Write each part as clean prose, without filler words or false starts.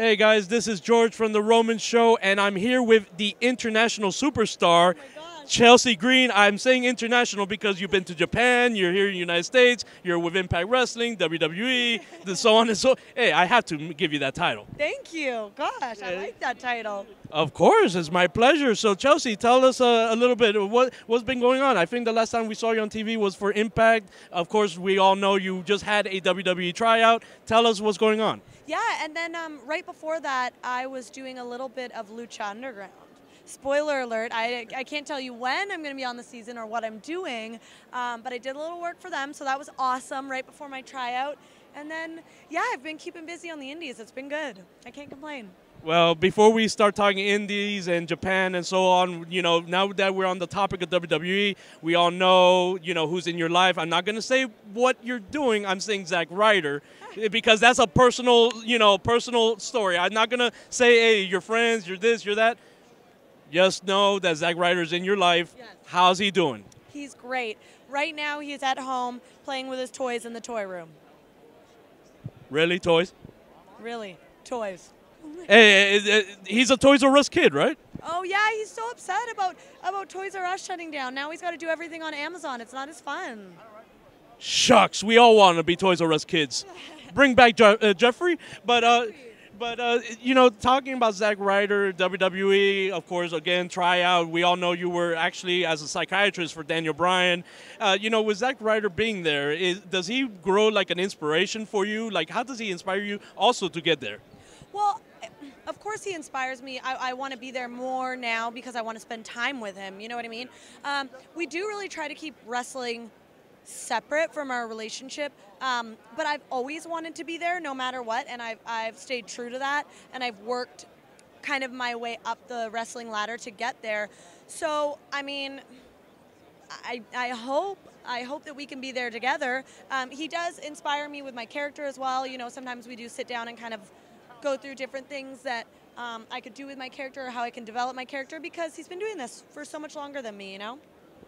Hey guys, this is George from The Roman Show, and I'm here with the international superstar, Chelsea Green. I'm saying international because you've been to Japan, you're here in the United States, you're with Impact Wrestling, WWE, so on and so. Hey, I have to give you that title. Thank you. Gosh, I like that title. Of course, it's my pleasure. So Chelsea, tell us a little bit of what's been going on. I think the last time we saw you on TV was for Impact. Of course, we all know you just had a WWE tryout. Tell us what's going on. Yeah, and then right before that, I was doing a little bit of Lucha Underground. Spoiler alert, I can't tell you when I'm going to be on the season or what I'm doing, but I did a little work for them, so that was awesome right before my tryout. And then, yeah, I've been keeping busy on the indies. It's been good. I can't complain. Well, before we start talking indies and Japan and so on, you know, now that we're on the topic of WWE, we all know, you know, who's in your life. I'm not going to say what you're doing. I'm saying Zach Ryder because that's a personal, you know, personal story. I'm not going to say, hey, you're friends, you're this, you're that. Just know that Zach Ryder's in your life. Yes. How's he doing? He's great. Right now, he's at home playing with his toys in the toy room. Really, toys? Really, toys. Hey, he's a Toys R Us kid, right? Oh yeah, he's so upset about Toys R Us shutting down. Now he's got to do everything on Amazon. It's not as fun. Shucks, we all want to be Toys R Us kids. Bring back Jeffrey, but you know, talking about Zach Ryder, WWE, of course, again, tryout. We all know you were actually as a psychiatrist for Daniel Bryan. You know, with Zach Ryder being there, does he grow like an inspiration for you? Like, how does he inspire you also to get there? Well, of course he inspires me. I want to be there more now because I want to spend time with him. You know what I mean? We do really try to keep wrestling separate from our relationship, but I've always wanted to be there no matter what, and I've stayed true to that, and I've worked kind of my way up the wrestling ladder to get there. So, I mean, I hope that we can be there together. He does inspire me with my character as well. You know, sometimes we do sit down and kind of go through different things that I could do with my character or how I can develop my character because he's been doing this for so much longer than me, you know?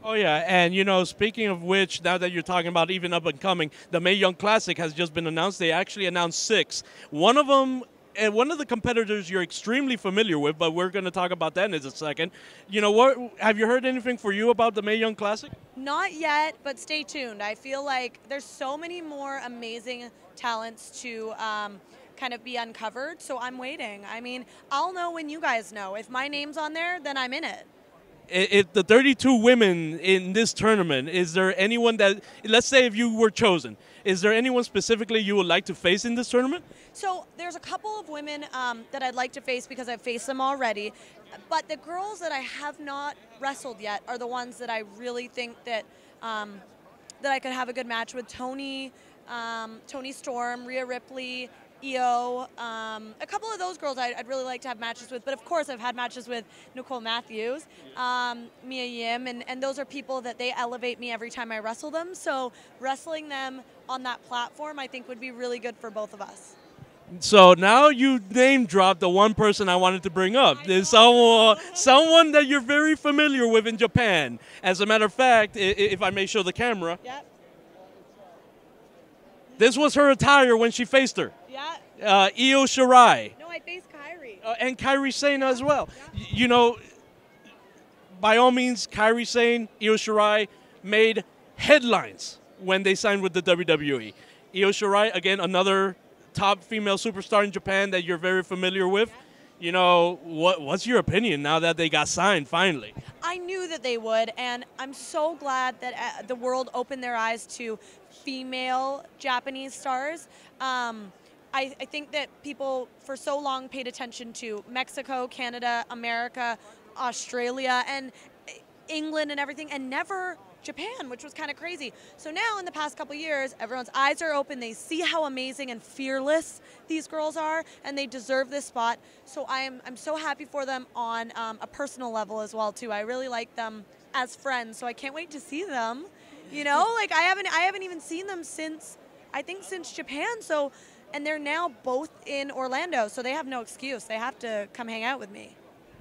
Oh, yeah, and, you know, speaking of which, now that you're talking about even up and coming, the Mae Young Classic has just been announced. They actually announced 6. One of them, and one of the competitors you're extremely familiar with, but we're going to talk about that in a second. You know, what have you heard anything for you about the Mae Young Classic? Not yet, but stay tuned. I feel like there's so many more amazing talents to kind of be uncovered, so I'm waiting. I mean, I'll know when you guys know. If my name's on there, then I'm in it. If the 32 women in this tournament, is there anyone that, let's say if you were chosen, is there anyone specifically you would like to face in this tournament? So there's a couple of women that I'd like to face because I've faced them already, but the girls that I have not wrestled yet are the ones that I really think that that I could have a good match with. Toni Storm, Rhea Ripley, Io, a couple of those girls I'd really like to have matches with, but of course I've had matches with Nicole Matthews, Mia Yim, and those are people that they elevate me every time I wrestle them, so wrestling them on that platform I think would be really good for both of us. So now you name dropped the one person I wanted to bring up. There's someone that you're very familiar with in Japan. As a matter of fact, if I may show the camera, Yep. This was her attire when she faced her. Yeah. Io Shirai. No, I faced Kairi. And Kairi Sane as well. You know, by all means, Kairi Sane, Io Shirai made headlines when they signed with the WWE. Io Shirai, again, another top female superstar in Japan that you're very familiar with. You know, what's your opinion now that they got signed finally? I knew that they would, and I'm so glad that the world opened their eyes to female Japanese stars. I think that people for so long paid attention to Mexico, Canada, America, Australia, and England and everything, and never Japan, which was kind of crazy. So now in the past couple years, everyone's eyes are open. They see how amazing and fearless these girls are, and they deserve this spot. So I'm so happy for them on a personal level as well too. I really like them as friends, so I can't wait to see them. You know, like I haven't even seen them since Japan. So, and they're now both in Orlando, so they have no excuse. They have to come hang out with me.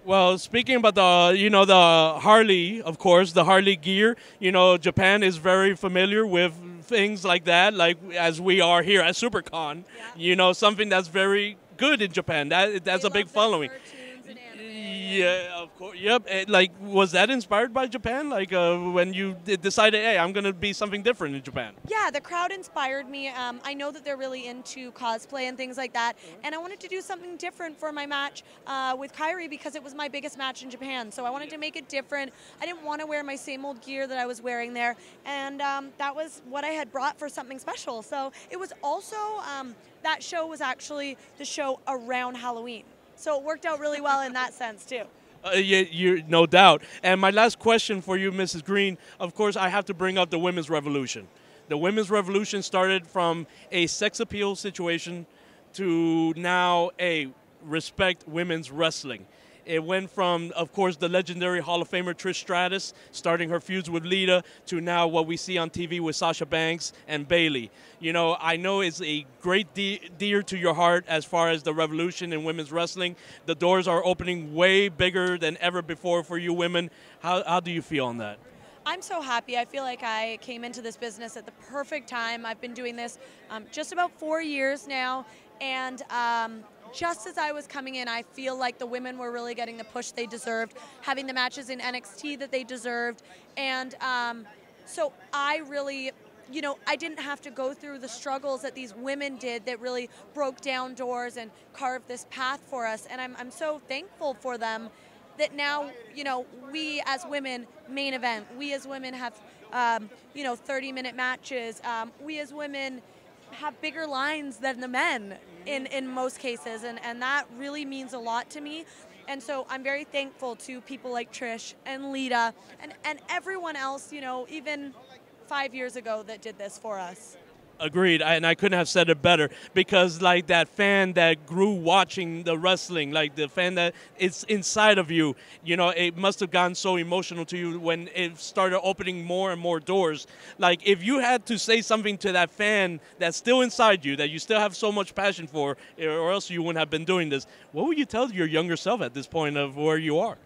Well, speaking about the Harley, of course, the Harley gear, Japan is very familiar with things like that, like as we are here at SuperCon, something that's very good in Japan. That's a big following. Yeah, of course. Yep. Like, was that inspired by Japan? Like, when you decided, hey, I'm gonna be something different in Japan. Yeah, the crowd inspired me. I know that they're really into cosplay and things like that, and I wanted to do something different for my match with Kairi because it was my biggest match in Japan. So I wanted to make it different. I didn't want to wear my same old gear that I was wearing there, and that was what I had brought for something special. So it was also that show was actually the show around Halloween. So it worked out really well in that sense, too. Yeah, no doubt. And my last question for you, Mrs. Green, of course, I have to bring up the women's revolution. The women's revolution started from a sex appeal situation to now a respect women's wrestling. It went from, of course, the legendary Hall of Famer Trish Stratus starting her feuds with Lita to now what we see on TV with Sasha Banks and Bayley. You know, I know it's a great dear to your heart as far as the revolution in women's wrestling. The doors are opening way bigger than ever before for you women. How do you feel on that? I'm so happy. I feel like I came into this business at the perfect time. I've been doing this just about 4 years now, and just as I was coming in, I feel like the women were really getting the push they deserved, having the matches in NXT that they deserved. And so I really, you know, I didn't have to go through the struggles that these women did that really broke down doors and carved this path for us. And I'm so thankful for them that now, you know, we as women main event. We as women have, you know, 30-minute matches. We as women have bigger lines than the men in most cases, and that really means a lot to me. And so I'm very thankful to people like Trish and Lita and everyone else, you know, even 5 years ago that did this for us. Agreed, and I couldn't have said it better, because like that fan that grew watching the wrestling, like the fan that it's inside of you, you know, it must have gotten so emotional to you when it started opening more and more doors. Like, if you had to say something to that fan that's still inside you, that you still have so much passion for, or else you wouldn't have been doing this, what would you tell your younger self at this point of where you are?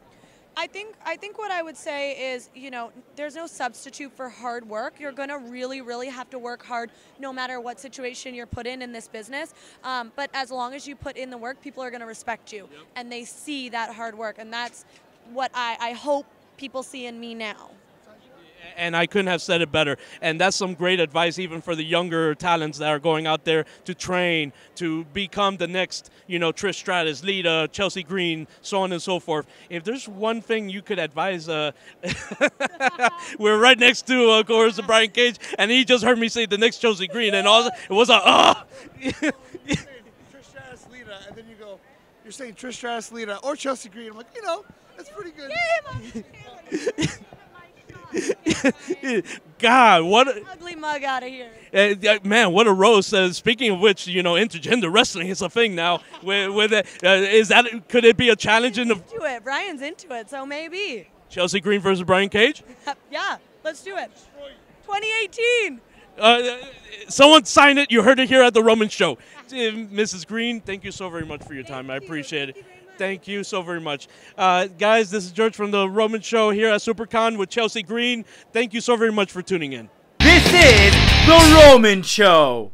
I think what I would say is, you know, there's no substitute for hard work. You're going to really, really have to work hard no matter what situation you're put in this business. But as long as you put in the work, people are going to respect you. Yep. And they see that hard work. And that's what I hope people see in me now. And I couldn't have said it better. And that's some great advice even for the younger talents that are going out there to train, to become the next, you know, Trish Stratus, Lita, Chelsea Green, so on and so forth. If there's one thing you could advise, we're right next to, of course, Brian Cage, and he just heard me say the next Chelsea Green, and all it was a, Trish Stratus, Lita, and then you go, you're saying Trish Stratus, Lita, or Chelsea Green. I'm like, you know, that's pretty good. God, what a ugly mug out of here. Man, what a roast. Speaking of which, you know, intergender wrestling is a thing now. Is that, could it be a challenge in the... Into it. Brian's into it, so maybe. Chelsea Green versus Brian Cage? Yeah, let's do it. 2018. Someone sign it. You heard it here at the Roman Show. Mrs. Green, thank you so very much for your time. I appreciate it. Thank you so very much. Guys, this is George from the Roman Show here at SuperCon with Chelsea Green. Thank you so very much for tuning in. This is the Roman Show.